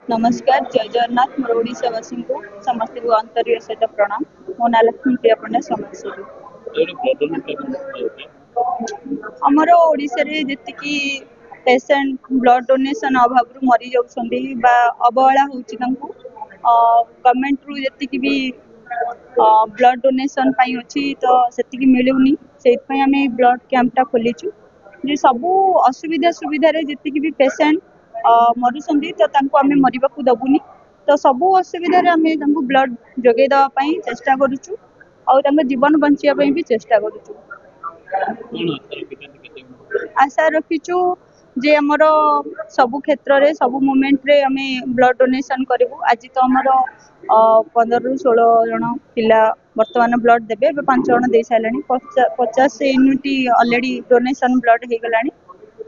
नमस्कार जय जगन्नाथ मोर ओडिशावासी को समस्त को अंतरिय सहित प्रणाम। मो ना लक्ष्मी प्रिया पंडा समाजसेवी। आमर ओडिशा रे जेतिकी पेशेंट ब्लड डोनेशन अभाव मरी जाउछंदी बा अवहेला होउची तांको गवर्नमेंट रु जेतिकी भी ब्लड डोनेशन पाई अछि तो सेतिकी मिलुनी सेति आमे ब्लड कैंप टा खोलिछु जे सबु असुविधा सुविधा रे जेतिकी भी पेशेंट मरुछंदी तो तांको आमे मरिबाकू दबुनी तो सबु असुविधा रे आमे तांको ब्लड जोगे दवा पई चेष्टा करूछु और तांको जीवन बंचिया पई भी चेष्टा करूछु। आशा रखीचु जे हमर सबु क्षेत्र रे सबु मोमेंट रे आमे ब्लड डोनेशन करिवु। आज तो हमर 15 रु 16 जन पिला वर्तमान ब्लड देबे 5 जन दे साइलानी 50 यूनिट ऑलरेडी डोनेशन ब्लड हे गलानी।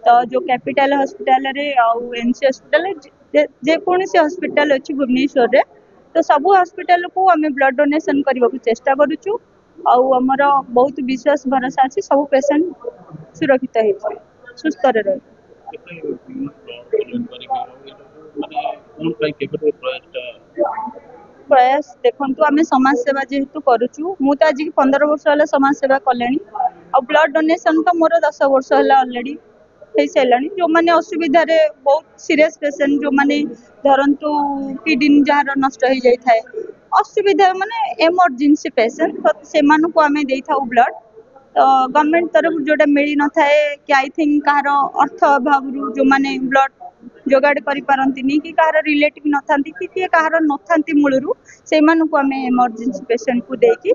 तो जो कैपिटल हॉस्पिटल रे आउ एनसी हॉस्पिटल जे कोनी से हॉस्पिटल अछि भुवनेश्वर रे तो सब हॉस्पिटल को हमें ब्लड डोनेशन करबा को चेष्टा करूछु आउ हमर बहुत विश्वास भरोसा अछि सब पेशेंट सुरक्षित हे सुस्थ रे रहे। प्रयास देखंतु आमे समाज सेवा जेहेतु करूछु मु तो आज 15 वर्ष होला समाज सेवा कलेनी आ ब्लड डोनेशन तो मोर 10 वर्ष होला ऑलरेडी हे सेलानी जो माने असुविधा रे बहुत सीरियस पेशेंट जो माने धरंतु किडनी जार नष्ट हो जाय थाए असुविधा माने इमरजेंसी पेशेंट तो से मानु को आमे देई थाउ ब्लड तो गवर्नमेंट तरफ जोटा मिली न थाए कि आई थिंक कहार अर्थ अभाव रु जो माने ब्लड जोगाड़ करि पारंतिनी कि कहार रिलेटिव न थांती कि कहार न थांती मूलरु से मानु को आमे इमरजेंसी पेशेंट को देकी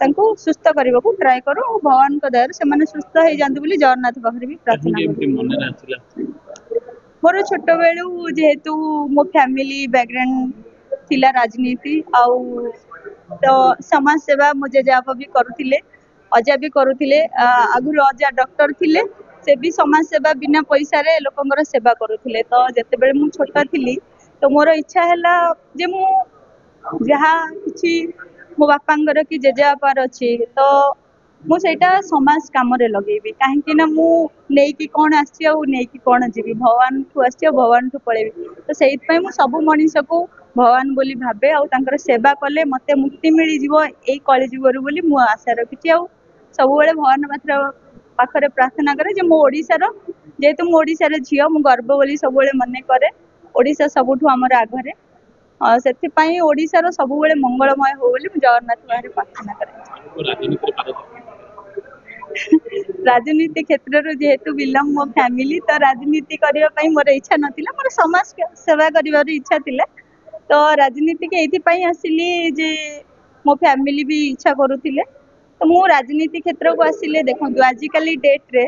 तांको सुस्थ करबा को ट्राई करो और भगवान को दया से माने सुस्थ हे जानते बोली जगन्नाथ पाखरे भी प्रार्थना करो। मोर छोट बेलू जेहेतु मो फैमिली बैकग्राउंड थिला राजनीति आउ तो समाज सेवा मो जेजापा भी करुथिले अजा भी करुथिले आगुर अजा डॉक्टर थिले से भी समाज सेवा बिना पैसा रे लोकंगर सेवा करुथिले तो जते बेले मु छोटा थिली तो मोर इच्छा हैला जे मु जहा किछि मो बापांगर कि जेजापार अछि तो मु सेटा समाज काम रे लगेबी काहे कि ना मु नेई कि कोन आसी आ नेई कि कोन जीवी भगवान ठु आसी भगवान ठु पळेबी तो सेइत पय मु सब मनीष को भगवान बोली भाबे आ तांकर सेवा कले मते मुक्ति मिली जीवो एई कळि जीवरु बोली मु आशा रखिछि आ सब बेले भगवान पात्र पाखरे प्रार्थना करे जे मो ओडिसा रो जेतु मो ओडिसा रे झियो मु गर्व बोली सब बेले मने करे ओडिसा सबुठु हमर आघरे सेति पय ओडिसा रो सब बेले मंगलमय हो बोली मु जगन्नाथ बारे प्रार्थना करे। राजनीति क्षेत्र जेहेतु बिलंग मो फैमिली तो राजनीति करबा पई मोर इच्छा नथिला मोर समाज सेवा करिवार इच्छा थिला तो राजनीति के एथि पई आसिली जे मो फैमिली भी इच्छा करूथिले तो मो राजनीति क्षेत्र को आसिले देखंतु आजिकली डेट रे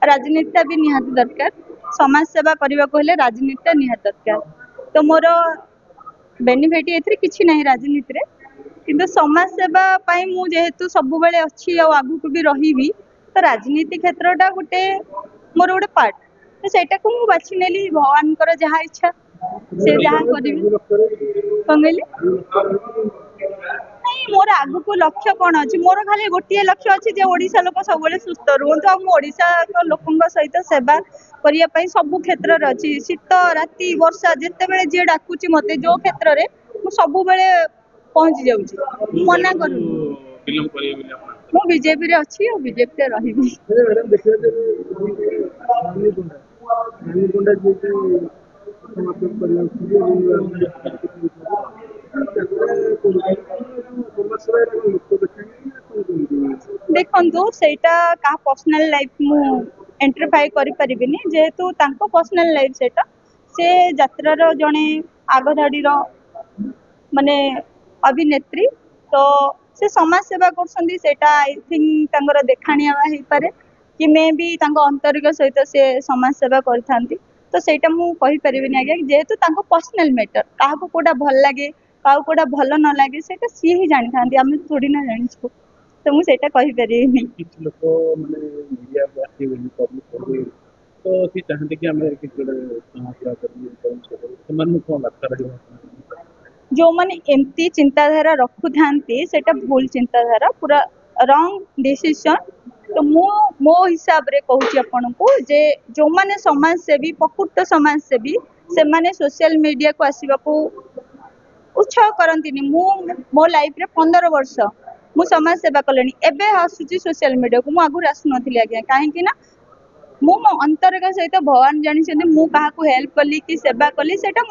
राजनीति भी निहात दरकार समाज सेवा करबा को हेले राजनीति निहात दरकार तो मोर बेनिफिट एथि किछि नाही राजनीति रे किंतु समाज सेवा पाई मु जेहेतु सब बेले अछि आ आगु को भी रहिबी तो राजनीति क्षेत्र टा गुटे मोर गुटे पार्ट तो सेटा को मु बाछि नेली भगवान कर जहा इच्छा से जहा करिबी कंगेली नहीं मोर आगु को लक्ष्य कोन अछि मोर खाली गोटिए लक्ष्य अछि जे ओडिसा लोक सब बेले सुस्थ रहंतु आ मु ओडिसा को लोकंग सहित सेवा करिया पई सब क्षेत्र रे अछि शीत राती वर्षा जते बेले जे डाकुची मते जो क्षेत्र रे मु सब बेले पहुंच जाउची मना करू फिल्म करिए बिले मु बीजेपी रे अछि और बीजेपी रे रहिबी। मैडम देखिए गुंडा जी की मतलब देखंतु सेटा का पर्सनल लाइफ मु एंटरफाई करि परिबिनी जेहेतु तांको पर्सनल लाइफ सेटा से यात्रा रो जणे आगधाडी रो माने अभिनेत्री तो से समाज सेवा करछंदी सेटा आई थिंक तांगर देखाणिया हेई पारे कि मे भी तांको अंतरिक सहित से समाज सेवा करथांती तो सेटा मु कहि परिबिनी आगे जेहेतु तांको पर्सनल मैटर काहाको कोडा भल लागे काहाको कोडा भल न लागे सेटा सी ही जानि थांती हम थोड़ी ना जानिछु तो मु सेटा कहि परिबिनी किछ लोक माने मीडिया पे आसी बोली पब्लिक बोली तो सी चाहते कि हम किछ समाज सेवा करी समान को लगता रही जो माने एमती चिंताधारा रखु थांती सेटा भूल चिंताधारा पूरा रॉन्ग डिसीजन तो मो हिसाब रे कहूची आपन को जे जो माने समाज सेवी प्रकृत समाज सेवी से माने सोशल मीडिया को आसवा को उत्साह करती मो लाइफ रे 15 वर्ष मु समाज सेवा कले एबे आसुची सोशल मीडिया को मु आगु आसुनथि आज्ञा कहीं ना मो अंतरंग सहित भगवान जानी मु क्या हेल्प कली कि सेवा कली सेटा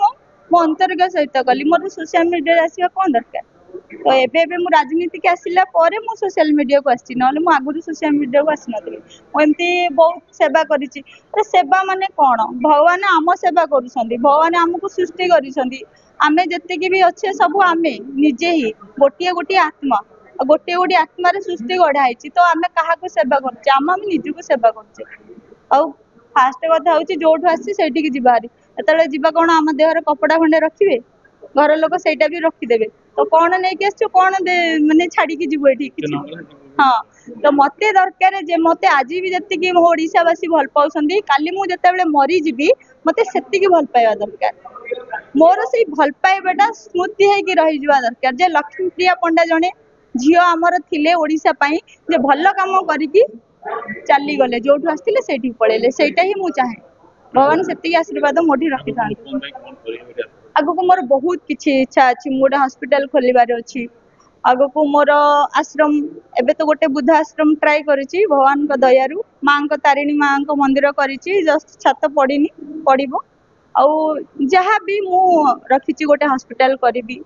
मो अंतरंग सहित कली मोर सोशल मीडिया आसवा कौन दरकार तो एबे मु राजनीति के आसिला परे मु सोशल मीडिया को आसी नले मु आगु सोशल मीडिया को आसी नथि मु एमती बहुत सेवा करिछि अरे सेवा माने कोन भगवान आम सेवा करूछंदी भगवान हमको सृष्टि करिसंदी आमे जत्ते के भी अच्छे सब आमे निजे ही गोटिए गोटिए आत्मा गोटे गोटे आत्मार सृष्टि गढ़ाई तो आम क्या सेवा करचे आम निजक सेवा करचे आउ फास्ट कथा हूँ जो आसी से जीवारी जो कौन आम देहर कपड़ा खंडे रखिए घर लोक सेटा भी रखिदेवे तो कौन नहीं आस कौन मानने छाड़ी जीव ये हाँ तो मत दरकार जे मत आज भी जी मो ओडावासी भल पाँच काली मुझे मरीजी मत से भल पाइबा दरकार मोर से भल पाइबाटा स्मृति होगी रही दरकार जे लक्ष्मीप्रिया पंडा जड़े झील आमर थिले ओडिशा पई जे भल काम करिकी चली गले जो आसते से पड़े से ही मुझे चाहे भगवान से आशीर्वाद मोटी रखी था आग को मोर बहुत किसी इच्छा अच्छी मोटे हॉस्पिटल खोलिबार अच्छी आग को मोर आश्रम एबे तो गोटे बुद्ध आश्रम ट्राई करिछि भगवान को दयारु माँ को तारिणी माँ को मंदिर करिछि जस्ट छात पड़ीनी पड़िबो आउ जहाँ भी मु रखिछि गोटे हॉस्पिटल करिबी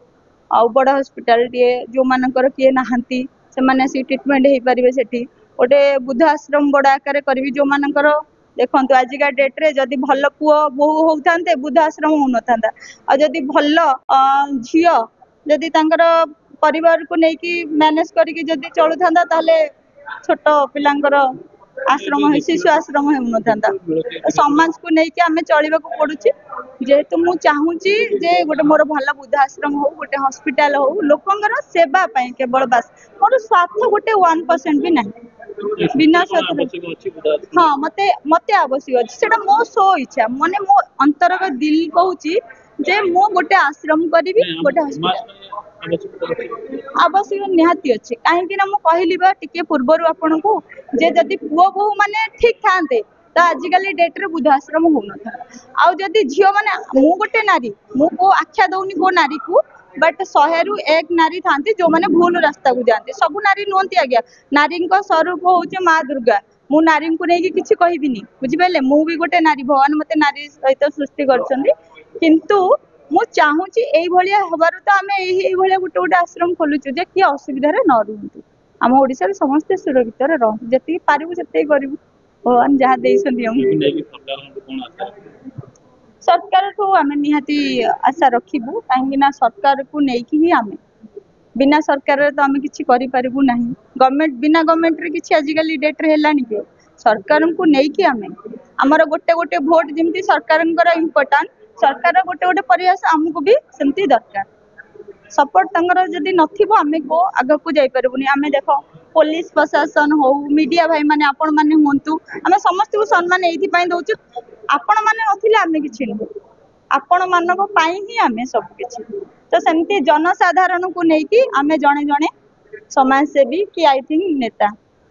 आउ बड़ हॉस्पिटल टे जो मानकर किए नहांती से माने सी ट्रीटमेंट हो पारे सेठी गोटे बुद्ध आश्रम बड़ आकार करी जो मानकर देखो आजिका डेट रे जदि भल पुओ बोहू होता बुद्ध आश्रम हो न जदि भल झी जदि तांकर परिवार को लेकिन मैनेज करके जदि चलु था ताले छोट पिलांकर आश्रम शिशु आश्रम हो न समाज को लेकिन आम चलवा पड़ुची जेहेतु मु चाहूँगी जे गोटे मोर भल बुद्ध आश्रम हो गोटे हॉस्पिटल हो लोकंर सेवा पाई केवल बास मोर स्वार्थ गोटे 1% भी नहीं बिना स्वार्थ हाँ मते मते आवश्यक अच्छी से मो सो इच्छा माने मो अंतरक दिल कहूँ जे मु गोटे आश्रम करी गोटे हॉस्पिटल आवश्यक निहाती अच्छे कहीं कहली टे पूर्वर आपण को जे जदि पुओ बोहू माने ठीक था तो आजिकल डेट रे बुद्ध आश्रम हो न आउ जदि झील माने मु गोटे नारी मु को आख्या दौनी को नारी को बट 100 रु 1 नारी था जो मैंने भूल रास्ता को जाते सब नारी नुहति आज्ञा नारी स्वरूप हूँ माँ दुर्गा मु नारी को लेकिन किसी कहबिनी बुझिपारे मु भी गोटे नारी भगवान मत नारी सहित सृष्टि किंतु मु चाहूँगी यही हबार तो आम यही गोटे गोटे आश्रम खोलुचु जे किए असुविधा न रुहतु आम ओडिशा समस्ते सुरक्षित रुहतु जी पारू से करूँ भगवान जहाँ सरकार को आम निहाती आशा रखिबू कहीं सरकार को लेकिन ही आम बिना सरकार तो आम किसी करूँ ना गवर्नमेंट बिना गवर्नमेंट रे किसी आजिकल डेट रे हेलानी के सरकार को लेकिन आम आमर गोटे गोटे भोट जमी सरकार इम्पोर्टाट सरकार गोटे गोटे प्रयास आमको भी सेमती दरकार सपोर्ट तंगर जदि नथिबो आमे को आग को जाई परबुनी आमे देखो पुलिस प्रशासन हो मीडिया भाई माने आपण माने होंतु आमे समस्त को सम्मान एथि पई दोछु आपण माने नथिले आमे किछि नै आपण मानक पई ही आमे सब किछि तो सेमती जनसाधारण को नेकी आमे जणे जणे समाज सेवी कि आई थिंक नेता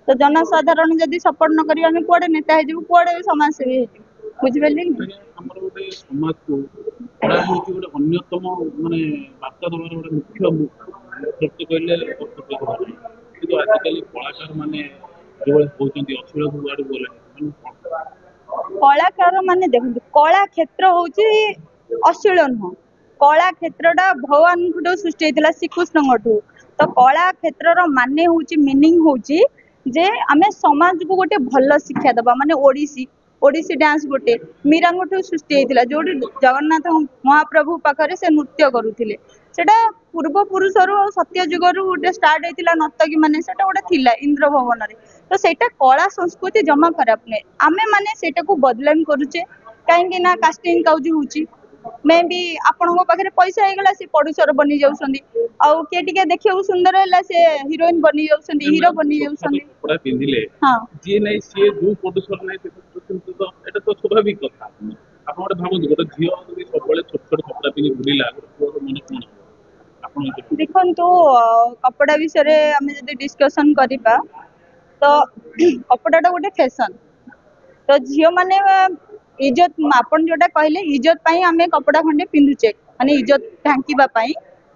तो जनसाधारण जदि सपोर्ट न करी आमे कोडे नेता हे जबु कोडे समाज सेवी हे जबु बुझिबेली हमर गोटे समाज को कला होची गोटे अन्यतम माने वार्ता दबार गोटे मुख्य मुख्य कहले किंतु आजिकल कलाकार माने जो होचंती अश्लील गुआड बोले कलाकार माने देखो कला क्षेत्र होची अश्लील नुह कला क्षेत्रटा भगवान को सृष्टि होता श्रीकृष्ण तो कला क्षेत्र माने होची मीनिंग होची जे आमे समाज को गोटे भल शिक्षा दबा माने ओडिसी डांस गोटे मीरांगठू सृष्टि होता जो जगन्नाथ महाप्रभु पाखे से नृत्य करुले सेटा पूर्व पुरुष सत्य जुगर गोटे स्टार्ट होता नर्तकी मैंने गोटे थिला इंद्र भवन में तो सेटा कला संस्कृति जमा खराब नहीं आमे माने सेटा को बदलाम करुचे कहीं कास्टिंग काउज होची मे भी आपण पाखे पैसा होगा सी प्रोड्यूसर बनी जाऊँगी आउ किए टिके देखिए सुंदर है से हिरोइन बनी जाऊँगी हीरो बनी जाऊँगी हाँ जी नहीं सी जो प्रोड्यूसर नहीं एटा तो स्वाभाविक कथा आपण गोटे भाबु गोटे झियो जदि सब छोट छोट कपड़ा पिनी बुलिला मन कोन आपण देखन तो कपड़ा विषय आम जब डिस्कसन करबा तो कपड़ाटा गोटे फैशन तो झील माने इज्जत आपण जोटा कहले इज्जत पाई आमे कपड़ा खंडे पिंधुचे माने इज्जत ढांकीबा पाई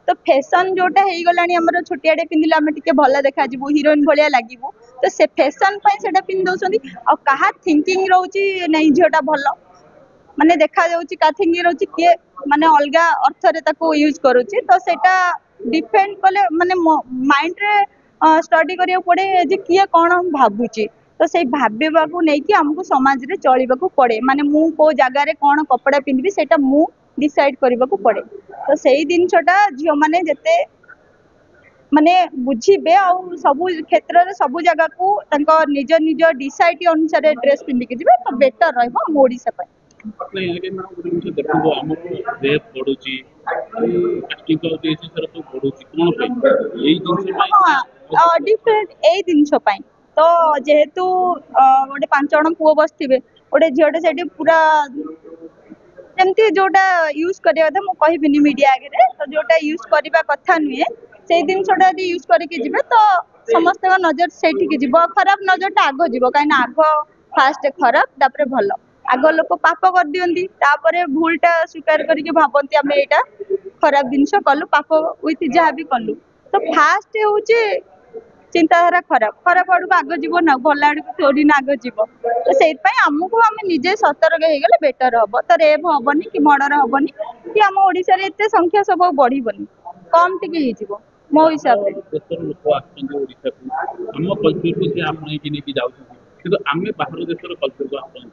तो फैशन जोटा हो गलानी हमर छोटियाटे पिंधिले आमे टिके भल देखा जिवु हीरोइन भलिया लागिवु तो से फैशन पाई सेटा पिंध दउसंदी आ कहा थिंकिंग रहउची नै झोटा भल माने देखा जाउची का थिंकिंग रहउची के माने अलगा अर्थ रे ताको यूज करूची तो सेटा डिपेंड कले माने माइंड रे स्टडी करिया पड़े जे किए कौन भावुची तो से भाबा को लेकिन आमको समाज रे चलवाक पड़े माने मु को जगार कौन कपड़ा पिंधि सेटा मु डिसाइड करने को पड़े तो सही जिनसटा झील मैंने जिते माने बुझे आ सबू क्षेत्र में सबू जगह को निज निज डिसाइड अनुसार ड्रेस पिंधिकी जी तो बेटर रहा ओडिशा नहीं आगे मैडम गोटे जिनिस देखो आम रेट बढ़ुची कास्टिंग काउच ए सब बढ़ुची कौन पे यही जिनिस डिफरेंट यही जिनस तो जेहेतु गोटे 5 जन पुओ बसथिबे गोटे झीटे से पूरा जमती जोटा यूज करिया कथा मु कहबिनी मीडिया आगे तो जोटा यूज करबा कथा नुहे से जिनसटा यदि यूज करके जिबे तो समस्त नजर सेठी जीव खराब नजरटा आग जीव कहीं आग फास्ट खराब तापर भल आग लोक पाप कर दियंती तापर भूलटा स्वीकार करके भाबंती आमे एटा खराब जिनस कलु पाप विथ जहाँ भी कलु तो फास्ट होची चिंताधारा खराब खराब आड़ को आग जीव ना भल आड़ को थोड़ी ना आग जीव तो से आमको आम निजे सतर्क हो गले बेटर हम तो रेप हेनी कि मर्डर हेनी कि आम ओडिशा रे एते संख्या सब बढ़ीबनी कम टिके हो मो हिसाब से लोक आम कल्चर को से आपणे कि नहीं जाउछथि किंतु आमे बाहर देशर कल्चर को आपणे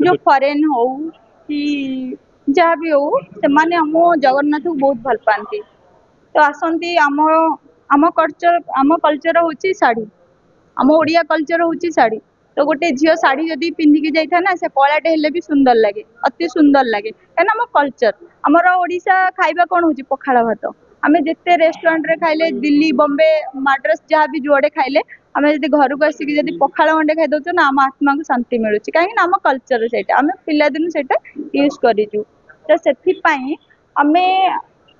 जो फॉरेन हो कि जहाँ भी हो से माने हम जगन्नाथ को बहुत भल पाती तो आसंती आम कल्चर होची साड़ी आम ओडिया कल्चर होची साड़ी तो गोटे झील साड़ी जदि पिंधिकी जाइए ना से कलाटे हेले भी सुंदर लगे अति सुंदर लगे कहीं आम कल्चर आमर ओडिशा खाइबा कौन हो पखाड़ भात आम जिते रेस्टोरेंट रे खाइले दिल्ली बॉम्बे मद्रास जहाँ भी जुआड़े खाइले आम जब घर को आसिक जब पखाड़ गंडे खाई दौर ना आम आत्मा को शांति मिलूँ कहीं आम कल्चर से आम पिलादिन से यूज करूँ तो से आम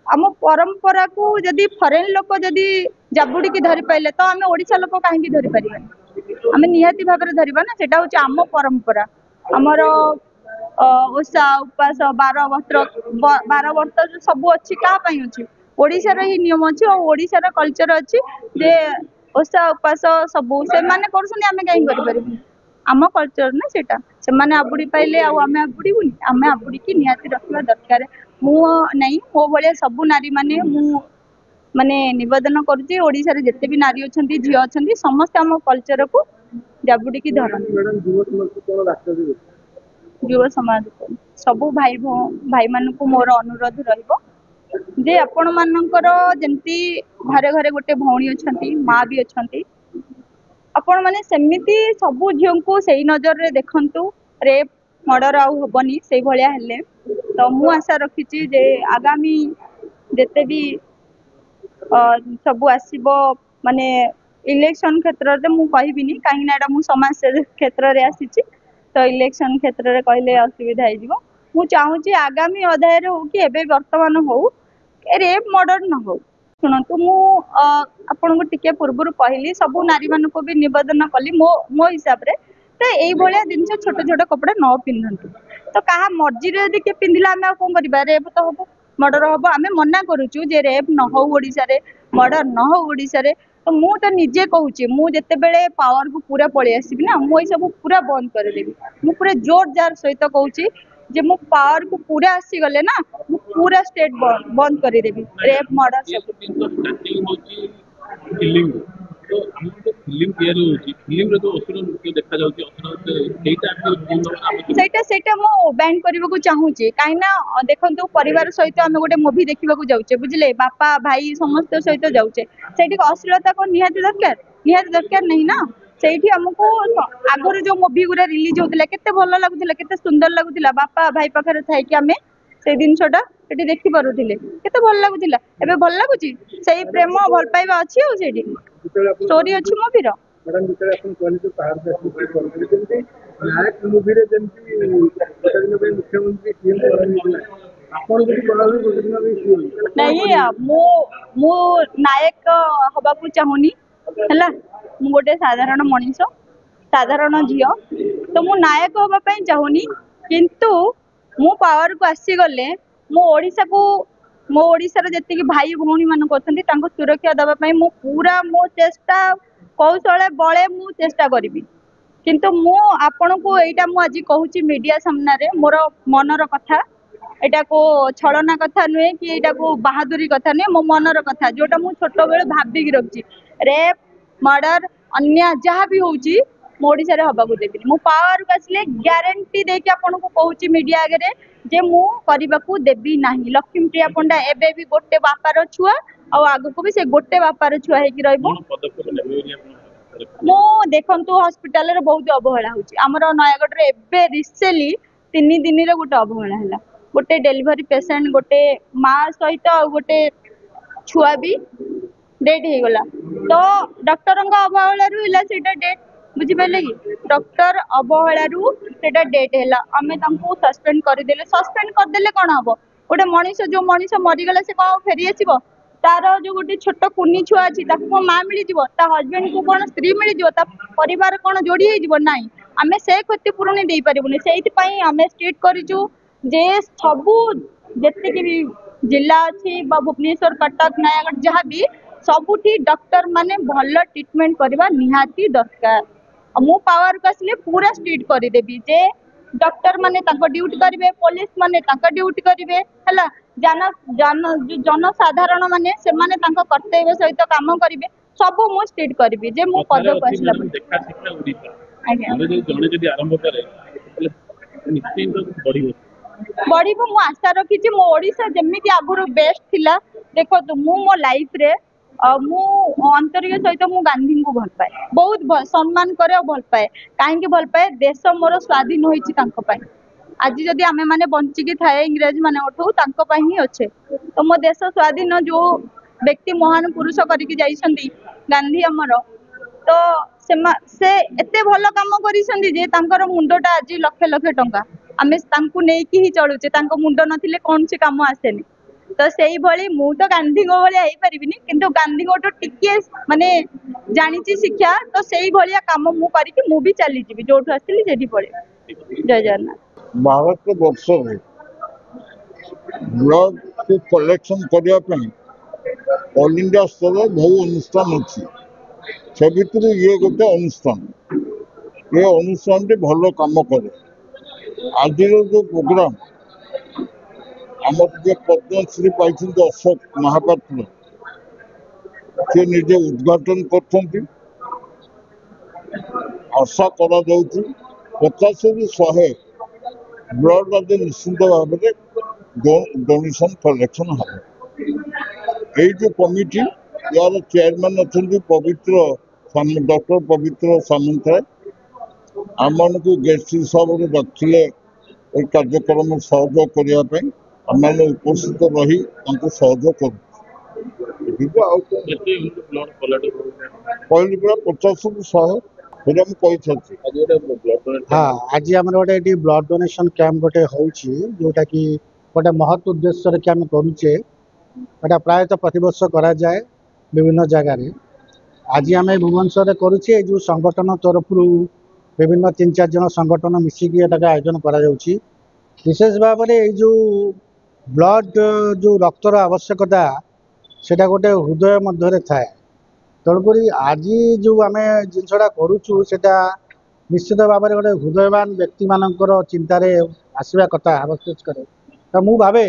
आम परंपरा को जदि फरेन लोक जदि जाबुड़ी की धरी पाइले तो आम ओडिशा लोक कहीं धरी पारिबानी आम निहाती भाव में धरवा ना सेटा होची आम परंपरा आमर ओषा उपास 12 वर्ष सब अच्छी क्या अच्छी ओडिशार ही नियम अच्छी और ओडिशार कल्चर अच्छी जे ओषा उपास सबू से माने करछनी आमे कहीं करि परिबनी आम कल्चर ना सेटा से माने आबुड़ी पाइले आमे आबुड़ीबुनी आमे आबुड़ी की निहाती रखवा दरकार मु नहीं मो भलिया सबू नारी माने मु माने निवेदन करुच्ची ओडिशा रे जेते भी नारी अछंती झी अछंती समस्त आम कल्चर को जाबुड़ी की धरती युवा समाज को सबू भाई मान को मोर अनुरोध रहिबो जे आपण मानकर जेमती घरे घरे गोटे भौणी अछंती माँ भी अछंती आपण माने सेमिति सबू झील को सही नजर रे देखंतु रेप मर्डर आउ हबनी से भलिया हेले तो मु आशा रखिची जे आगामी जेते भी सबू आसीबो माने इलेक्शन क्षेत्र रे मु कहबिनी काहे ना एटा मु समाज क्षेत्र रे आसीची तो इलेक्शन क्षेत्र रे कहले असुविधा हो जिवो मु चाहूची आगामी अध्याय रे हो कि एबे वर्तमान हो रेप मर्डर न हो शुणु मु आपन को टिके पूर्व कहली सबू नारी मान को भी निवेदन कली मो हिसाब रे तो यही भाया जिनस छोट छोट कपड़ा न पिंधतु तो कहा मर्जी रे के पिंधिला आम कौन करवा रेप तो हम मर्डर हम आम मना करुचु जे रेप न हो ओडिशा रे मर्डर न हो ओडिशा रे तो मु तो निजे कहूची मु जेते बेले पावर को पूरा पळि आसीबी ना मु सब पूरा बंद कर देबी मु पूरा जोर जार सहित कहूची जे मु पावर को पूरा आसी गले ना मु पूरा स्टेट बंद कर देबी रेप मर्डर सब तो हम जो फिल्म तैयारी होची फिल्म रे जो असुर नृत्य देखा जाउची असुर सेटा मु बैन करबा को चाहूची काहे ना देखंतु परिवार सहित हम गोटे मूवी देखिबा को जाउचे बुझले बापा भाई समस्त सहित जाउचे सेठी अश्लीलता को निहाती दरकार नहीं ना सेठी हमको आगर जो मूवी गुरा रिलीज होतिला केते भलो लागुतिला केते सुंदर लागुतिला बापा भाई पाखरे थाई कि हमें से जिनसटा सेठी देखि पारुथिले केते भलो लागुतिला एबे भलो लागुची सेही प्रेम भल पाइबा अछि ओ सेठी स्टोरी अछि मूवी रो मैडम जितने अपन कहले जो पहाड़ से शूटिंग करते नायक मूवी रे जेंती मुख्यमंत्री सीएम करन आपण जदि कहले गोदिना भी सीएम नहीं मो नायक हबा को चाहुनी हला मु गोटे साधारण मनीष साधारण झियो तो मु नायक हबा पई चाहुनी किंतु मु पावर को आसीगले मो ओडिशा को मो ओडिशार जेतिकी भाई भौणी मान अछंती तांको सुरक्षा दबा पई मु पूरा मो चेष्टा कौशल बळे मु चेष्टा करिबी किंतु मु आपण को एटा मु आज कहूची मीडिया सामना रे मोर मनर कथा एटा को छलना कथा नुहे कि एटा को बहादुरी कथा नुहे मो मनर कथा जोटा मु छोट बेले भाबिकी रखची रेप मर्डर अन्य जहाँ भी होची ओडिशा रे हबा को देबी मु पावर को आसले ग्यारंटी देके आपण को कहूची मीडिया आगे जे मु करबा को देबी नाही लक्ष्मी प्रिया पंडा एबे भी गोटे बापार छुआ आ आगु को भी से गोटे बापार छुआ हे कि रहबो कौन पदक्षेप नेबे बोली आपण मो देखंतु हॉस्पिटल रे बहुत अवहेला होची हमर नयागढ़ रे एबे रिसेंटली 3 दिन रे गोटे अवहेला हैला गोटे डिलीवरी पेशेंट गोटे माँ सहित गोटे छुआ भी डेट हो गला तो डॉक्टर अवहेलू है सेटा डेट बुझिपारे कि डॉक्टर अवहेलू सेटा डेट है आम सस्पेंड करदेले कौन हम गोटे मनीष जो मनीष मरीगला से कौन फेरी आसब तार जो गोटे छोट कुनी छुआ अच्छी माँ मिल ता हजबैंड को कौन स्त्री मिल परिवार कौन जोड़ी ना आम से क्षतिपूरण दे पारूनी से आम स्ट्रीट करूँ जे सबू जितकी भी जिला अच्छी भुवनेश्वर कटक नयागढ़ जहाँ भी सबुठी डॉक्टर माने भल ट्रीटमेंट करवा निहाती दरकार मु पावर को आसले पूरा स्ट्रीट करदेवी जे डॉक्टर माने तांको ड्यूटी करेंगे पुलिस माने तांको ड्यूटी करेंगे है जन जन जनसाधारण माने से माने तांको कर्तव्य सहित काम करेंगे सब मु स्ट्रीट करी जे मो पद को आसला देखा शिक्षा ओडिशा आज्ञा जने जदी आरंभ करे निश्चित बढ़िबो बढ़िबो मु आशा रखी मो ओडिशा जेमिति आगुरु बेस्ट थिला देखो तो मु मो लाइफ रे मु अंतरिक सहित मु गांधी को भल पाए बहुत सम्मान करे और भल पाए कहीं भल पाए देश मोर स्वाधीन होइछि तांको पाई आज जदि आमे माने बंचिकी थाए इंग्रेज माने उठू तांको पाई ही अच्छे तो मो देश स्वाधीन जो व्यक्ति महान पुरुष करिकी जाइछंती गांधी हमर तो से एते भल काम करिसंती जे तांकर मुंडटा आज लक्ष लक्ष टंका आमे तांको नेकी ही चलुचे तांको मुंड नथिले कोन से काम आसेनी तो सेई भली मु तो गांधी को भली आई परिबिनी किंतु गांधी को तो टिके माने जानिची शिक्षा तो सेई भलिया काम मु करिकि मु भी चली जीवी जोठु आसिली जेठी पड़े जय जगन्नाथ भारत वर्ष में ब्लड को कलेक्शन करने ऑल इंडिया स्तर बहु अनुष्ठान अच्छी से भितर ये गोटे अनुष्ठान ये अनुष्ठान भल काम करे आज जो प्रोग्राम आम पद्मश्री पाई अशोक महापात्र से निजे उद्घाटन कर आशा करा 50 ରୁ 100 ब्लड आज निश्चित भाव में डोनेशन कलेक्शन हम यही जो कमिटी यार चेयरमैन अच्छा पवित्र डॉक्टर पवित्र सामंतराय आम को गेस्ट हिसाब से रखिले कार्यक्रम सहयोग करने आम उपस्थित रही सहयोग कर कहली पूरा 50 ରୁ 100 हाँ आज आम गोटे ब्लड डोनेशन कैंप गोटे होटा कि गोटे महत् उद्देश्य कि आम करुचे प्रायतः प्रतिवर्ष करा जाए विभिन्न जगार आज आम भुवनेश्वर करुचे जो संगठन तरफ विभिन्न 3-4 जन संगठन मिसिकी आयोजन करा विशेष भाव में जो ब्लड जो रक्तर आवश्यकता सेटा गोटे हृदय मध्य थाए तेणुक आज जो आम जिनसा करुचु सेटा निश्चित भाव में गोटे हृदयवान व्यक्ति मानकर चिंतार आसवा कथा आवश्यक तो मु भावे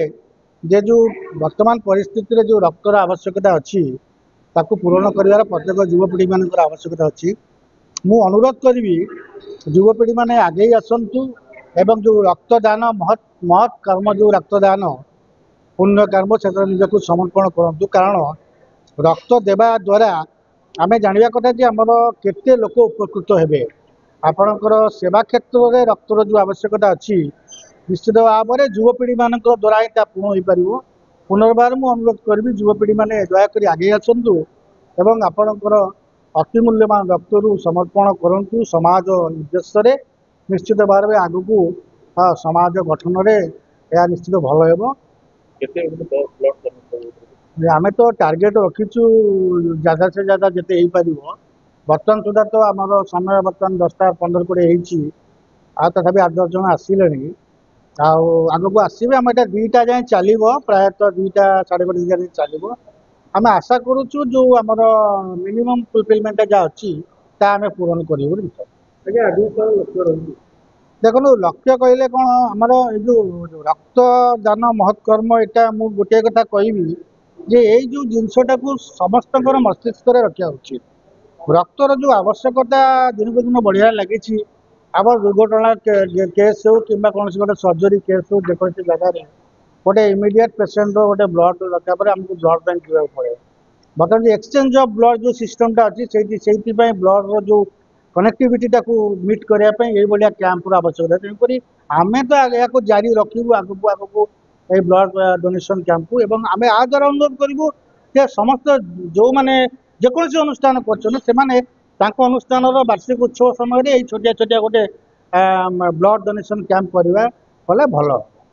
जे जो वर्तमान परिस्थिति जो रक्तर आवश्यकता अच्छी ताकू पूरण कर प्रत्येक युवपीढ़ी मान आवश्यकता अच्छी मु अनुरोध करी युवपीढ़ी माने आगे आसतु एवं जो रक्तदान महत् कर्म जो रक्तदान पुण्य कर्म से निजक समर्पण करूँ कारण रक्त देवा द्वारा आम जाना कथा कि आमर केते लोक उपकृत हेबे आपणकर सेवा क्षेत्र में रक्तर जो आवश्यकता अच्छी निश्चित भाव में युवपीढ़ी मान द्वारा ही पूर्ण हो पार पुनर्बार मुझे अनुरोध करी युवपीढ़ी मैंने दयाकोरी आगे आसतु एवं आपणकर अतिमूल्यवान रक्त समर्पण करूँ समाज उद्देश्य निश्चित भाव में आगू समाज गठन में यह निश्चित भल हो आम तो टार्गेट रखीचु ज्यादा से ज्यादा जिते हो पार बर्तमान सुधा तो आमर समय बर्तमान 10टा 15-20 आ तथा 8-10 जन आसिले ଆଉ ଆଗକୁ ଆସିବେ ଆମେ ଏଇଟା 2ଟା ଯାଏଁ ଚାଲିବ ପ୍ରାୟତଃ 2ଟା 1:30 ଯାଏଁ ଚାଲିବ। ଆମେ ଆଶା କରୁଛୁ ଯୋଉ ଆମର ମିନିମମ୍ ଫୁଲଫିଲମେଣ୍ଟ ଯାହା ଅଛି ତାହା ଆମେ ପୂରଣ କରିବୁ ବୋଲି ବିଶ୍ୱାସ। ଆଜ୍ଞା ଆଗକୁ କ'ଣ ଲକ୍ଷ୍ୟ ରହିଛି? ଦେଖନ୍ତୁ ଲକ୍ଷ୍ୟ କହିଲେ କ'ଣ ଆମର ଏଇ ଯୋଉ ରକ୍ତଦାନ ମହତ୍କର୍ମ ଏଇଟା ମୁଁ ଗୋଟିଏ କଥା କହିବି ଯେ ଏଇ ଯୋଉ ଜିନିଷଟାକୁ ସମସ୍ତଙ୍କର ମସ୍ତିଷ୍କରେ ରଖିବା ଉଚିତ। ରକ୍ତର ଯୋଉ ଆବଶ୍ୟକତା ଦିନକୁ ଦିନ ବଢ଼ିବାରେ ଲାଗିଛି। ଆମର ଦୁର୍ଘଟଣା କେସ୍ ହଉ କିମ୍ବା କୌଣସି ଗୋଟେ ସର୍ଜରୀ କେସ୍ ହଉ ଯେକୌଣସି ଜାଗାରେ ଗୋଟେ ଇମିଡ଼ିଏଟ୍ ପେସେଣ୍ଟର ଗୋଟେ ବ୍ଲଡ଼ ଦରକାର ପରେ ଆମକୁ ବ୍ଲଡ଼ ବ୍ୟାଙ୍କ ଯିବାକୁ ପଡ଼େ। ବର୍ତ୍ତମାନ ଯୋଉ ଏକ୍ସଚେଞ୍ଜ ଅଫ୍ ବ୍ଲଡ଼ ଯୋଉ ସିଷ୍ଟମଟା ଅଛି ସେଇଥିପାଇଁ ବ୍ଲଡ଼ର ଯୋଉ କନେକ୍ଟିଭିଟିଟାକୁ ମିଟ୍ କରିବା ପାଇଁ ଏଇଭଳିଆ କ୍ୟାମ୍ପର ଆବଶ୍ୟକତା। ତେଣୁକରି ଆମେ ତ ଏହାକୁ ଜାରି ରଖିବୁ ଆଗକୁ ଏଇ ବ୍ଲଡ଼ ଡୋନେସନ୍ କ୍ୟାମ୍ପକୁ ଏବଂ ଆମେ ଆ ଦ୍ୱାରା ଅନୁରୋଧ କରିବୁ ଯେ ସମସ୍ତ ଯୋଉମାନେ ଯେକୌଣସି ଅନୁଷ୍ଠାନ କରୁଛନ୍ତି ସେମାନେ ତାଙ୍କ ଅନୁଷ୍ଠାନର ବାର୍ଷିକ ଉତ୍ସବ ସମୟରେ ଏଇ ଛୋଟିଆ ଗୋଟେ ବ୍ଲଡ଼ ଡୋନେସନ୍ କ୍ୟାମ୍ପ କରିବା କଲେ ଭଲ।